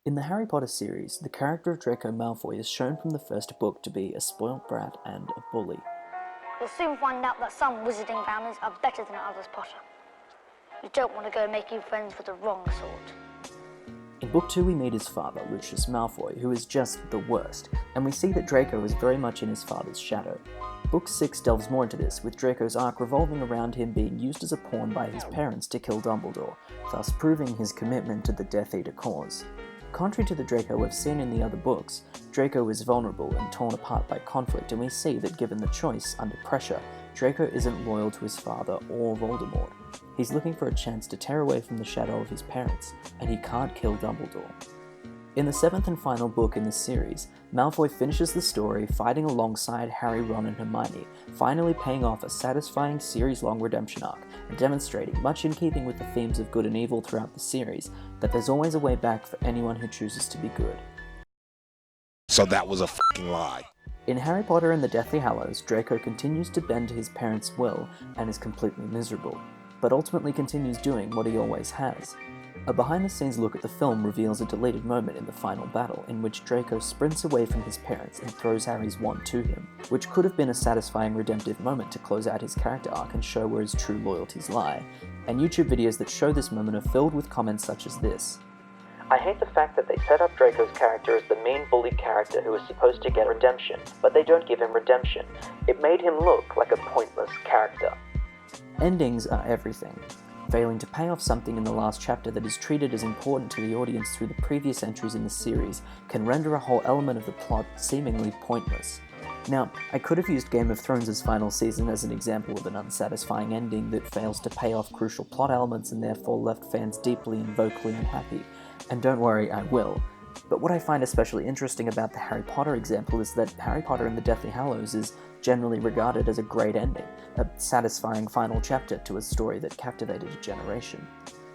In the Harry Potter series, the character of Draco Malfoy is shown from the first book to be a spoilt brat and a bully. You'll soon find out that some wizarding families are better than others, Potter. You don't want to go making friends with the wrong sort. In Book 2 we meet his father, Lucius Malfoy, who is just the worst, and we see that Draco is very much in his father's shadow. Book 6 delves more into this, with Draco's arc revolving around him being used as a pawn by his parents to kill Dumbledore, thus proving his commitment to the Death Eater cause. Contrary to the Draco we've seen in the other books, Draco is vulnerable and torn apart by conflict, and we see that given the choice, under pressure, Draco isn't loyal to his father or Voldemort. He's looking for a chance to tear away from the shadow of his parents, and he can't kill Dumbledore. In the 7th and final book in this series, Malfoy finishes the story fighting alongside Harry, Ron and Hermione, finally paying off a satisfying series-long redemption arc, and demonstrating, much in keeping with the themes of good and evil throughout the series, that there's always a way back for anyone who chooses to be good. So that was a fucking lie. In Harry Potter and the Deathly Hallows, Draco continues to bend to his parents' will and is completely miserable, but ultimately continues doing what he always has. A behind-the-scenes look at the film reveals a deleted moment in the final battle in which Draco sprints away from his parents and throws Harry's wand to him, which could have been a satisfying redemptive moment to close out his character arc and show where his true loyalties lie, and YouTube videos that show this moment are filled with comments such as this. I hate the fact that they set up Draco's character as the mean bully character who is supposed to get redemption, but they don't give him redemption. It made him look like a pointless character. Endings are everything. Failing to pay off something in the last chapter that is treated as important to the audience through the previous entries in the series can render a whole element of the plot seemingly pointless. Now, I could have used Game of Thrones' final season as an example of an unsatisfying ending that fails to pay off crucial plot elements and therefore left fans deeply and vocally unhappy, and don't worry, I will. But what I find especially interesting about the Harry Potter example is that Harry Potter and the Deathly Hallows is generally regarded as a great ending, a satisfying final chapter to a story that captivated a generation.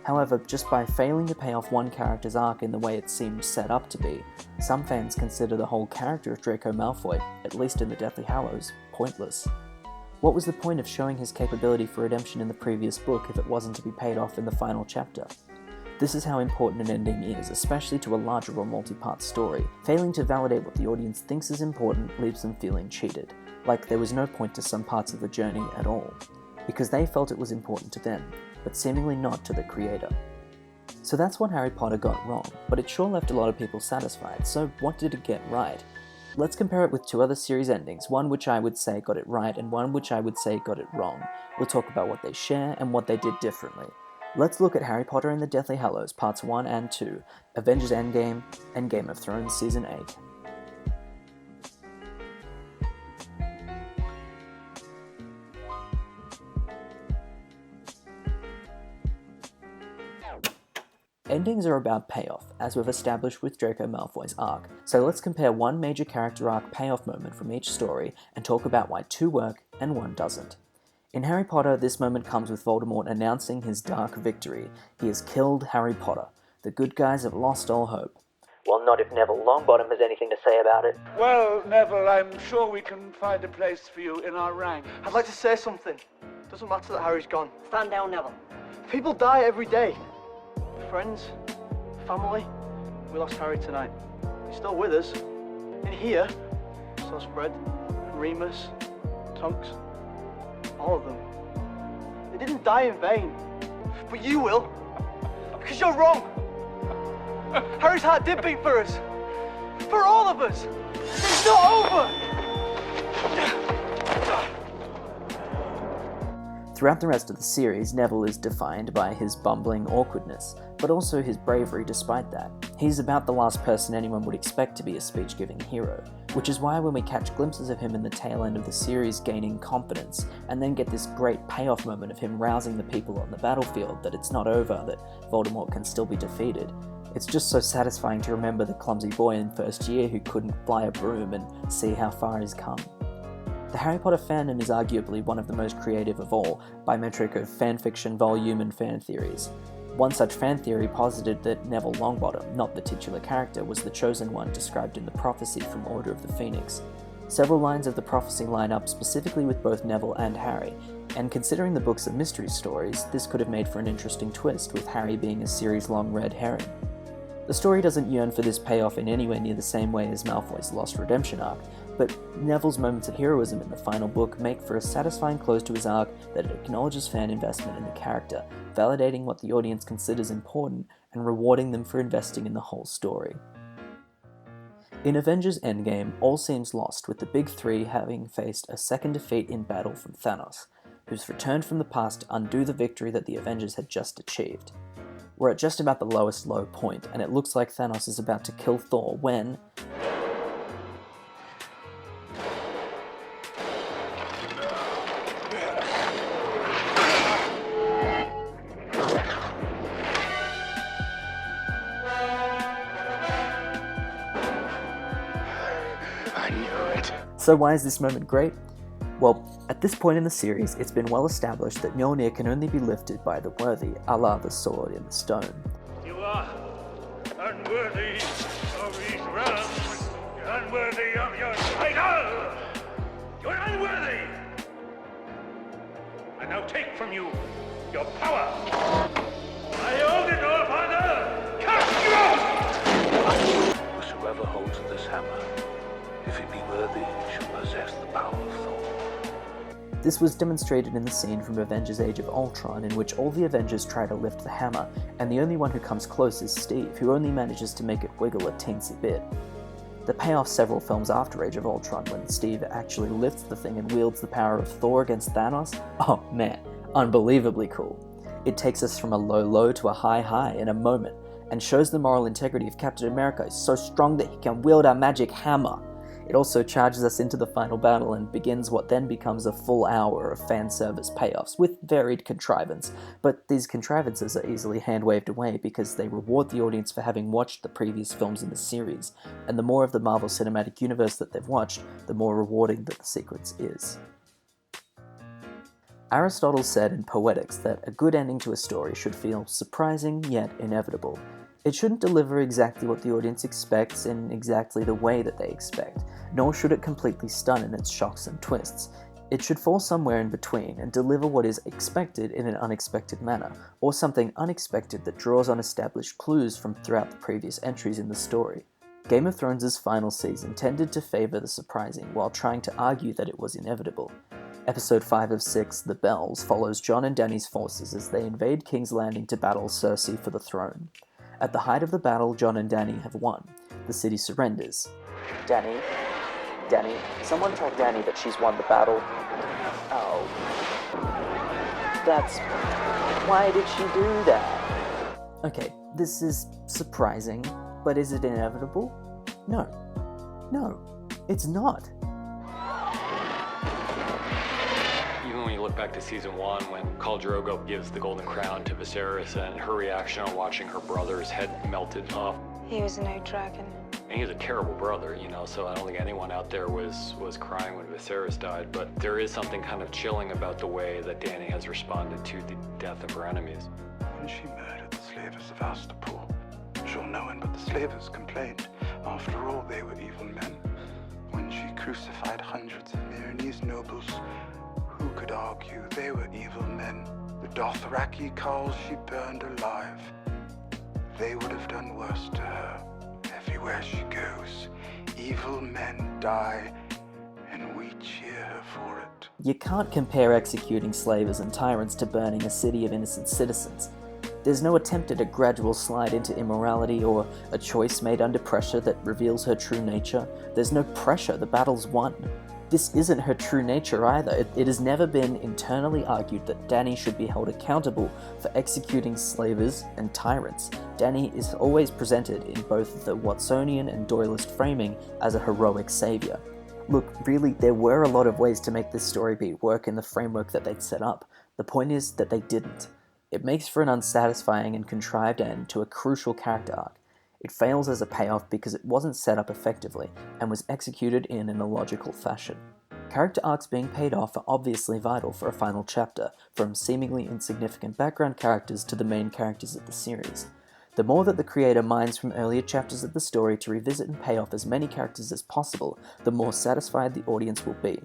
However, just by failing to pay off one character's arc in the way it seemed set up to be, some fans consider the whole character of Draco Malfoy, at least in the Deathly Hallows, pointless. What was the point of showing his capability for redemption in the previous book if it wasn't to be paid off in the final chapter? This is how important an ending is, especially to a larger or multi-part story. Failing to validate what the audience thinks is important leaves them feeling cheated, like there was no point to some parts of the journey at all, because they felt it was important to them, but seemingly not to the creator. So that's what Harry Potter got wrong, but it sure left a lot of people satisfied, so what did it get right? Let's compare it with two other series endings, one which I would say got it right and one which I would say got it wrong. We'll talk about what they share and what they did differently. Let's look at Harry Potter and the Deathly Hallows Parts 1 and 2, Avengers Endgame, and Game of Thrones Season 8. Endings are about payoff, as we've established with Draco Malfoy's arc, so let's compare one major character arc payoff moment from each story and talk about why two work and one doesn't. In Harry Potter, this moment comes with Voldemort announcing his dark victory. He has killed Harry Potter. The good guys have lost all hope. Well, not if Neville Longbottom has anything to say about it. Well, Neville, I'm sure we can find a place for you in our ranks. I'd like to say something. Doesn't matter that Harry's gone. Stand down, Neville. People die every day. Friends, family. We lost Harry tonight. He's still with us. In here, so's Fred, Remus, Tonks. All of them. They didn't die in vain. But you will. Because you're wrong. Harry's heart did beat for us. For all of us. It's not over! Throughout the rest of the series, Neville is defined by his bumbling awkwardness, but also his bravery despite that. He's about the last person anyone would expect to be a speech-giving hero, which is why when we catch glimpses of him in the tail end of the series gaining confidence, and then get this great payoff moment of him rousing the people on the battlefield that it's not over, that Voldemort can still be defeated, it's just so satisfying to remember the clumsy boy in first year who couldn't fly a broom and see how far he's come. The Harry Potter fandom is arguably one of the most creative of all, by metric of fanfiction volume and fan theories. One such fan theory posited that Neville Longbottom, not the titular character, was the chosen one described in the prophecy from Order of the Phoenix. Several lines of the prophecy line up specifically with both Neville and Harry, and considering the books are mystery stories, this could have made for an interesting twist, with Harry being a series-long red herring. The story doesn't yearn for this payoff in anywhere near the same way as Malfoy's Lost Redemption arc, but Neville's moments of heroism in the final book make for a satisfying close to his arc that acknowledges fan investment in the character, validating what the audience considers important and rewarding them for investing in the whole story. In Avengers Endgame, all seems lost, with the big three having faced a second defeat in battle from Thanos, who's returned from the past to undo the victory that the Avengers had just achieved. We're at just about the lowest low point, and it looks like Thanos is about to kill Thor when... I knew it. So why is this moment great? Well, at this point in the series, it's been well established that Mjolnir can only be lifted by the worthy, a la the sword in the stone. You are unworthy of these realms. You're unworthy of your title. You're unworthy. I now take from you your power. I hold it all, Father. Cast you out! Whosoever holds this hammer, if he be worthy, shall possess the power of Thor. This was demonstrated in the scene from Avengers Age of Ultron, in which all the Avengers try to lift the hammer, and the only one who comes close is Steve, who only manages to make it wiggle a teensy bit. The payoff several films after Age of Ultron, when Steve actually lifts the thing and wields the power of Thor against Thanos, oh man, unbelievably cool. It takes us from a low to a high in a moment, and shows the moral integrity of Captain America is so strong that he can wield a magic hammer. It also charges us into the final battle and begins what then becomes a full hour of fan service payoffs with varied contrivance, but these contrivances are easily hand-waved away because they reward the audience for having watched the previous films in the series, and the more of the Marvel Cinematic Universe that they've watched, the more rewarding that the sequence is. Aristotle said in Poetics that a good ending to a story should feel surprising yet inevitable. It shouldn't deliver exactly what the audience expects in exactly the way that they expect, nor should it completely stun in its shocks and twists. It should fall somewhere in between and deliver what is expected in an unexpected manner, or something unexpected that draws on established clues from throughout the previous entries in the story. Game of Thrones' final season tended to favour the surprising while trying to argue that it was inevitable. Episode 5 of 6, The Bells, follows Jon and Dany's forces as they invade King's Landing to battle Cersei for the throne. At the height of the battle, Jon and Dany have won. The city surrenders. Dany, someone tell Dany that she's won the battle. Oh. That's... Why did she do that? Okay, this is surprising, but is it inevitable? No. No, it's not. Even when you look back to season 1, when Khal Drogo gives the Golden Crown to Viserys and her reaction on watching her brother's head melted off. He was an old dragon. And he was a terrible brother, you know, so I don't think anyone out there was crying when Viserys died, but there is something kind of chilling about the way that Dany has responded to the death of her enemies. When she murdered the slavers of Astapor, sure no one but the slavers complained. After all, they were evil men. When she crucified hundreds of Myronese nobles, who could argue they were evil men? The Dothraki Khals she burned alive. They would have done worse to her. Everywhere she goes, evil men die, and we cheer her for it. You can't compare executing slavers and tyrants to burning a city of innocent citizens. There's no attempt at a gradual slide into immorality or a choice made under pressure that reveals her true nature. There's no pressure, the battle's won. This isn't her true nature either. It has never been internally argued that Dany should be held accountable for executing slavers and tyrants. Dany is always presented in both the Watsonian and Doyleist framing as a heroic savior. Look, really, there were a lot of ways to make this story beat work in the framework that they'd set up. The point is that they didn't. It makes for an unsatisfying and contrived end to a crucial character arc. It fails as a payoff because it wasn't set up effectively and was executed in an illogical fashion. Character arcs being paid off are obviously vital for a final chapter, from seemingly insignificant background characters to the main characters of the series. The more that the creator mines from earlier chapters of the story to revisit and pay off as many characters as possible, the more satisfied the audience will be.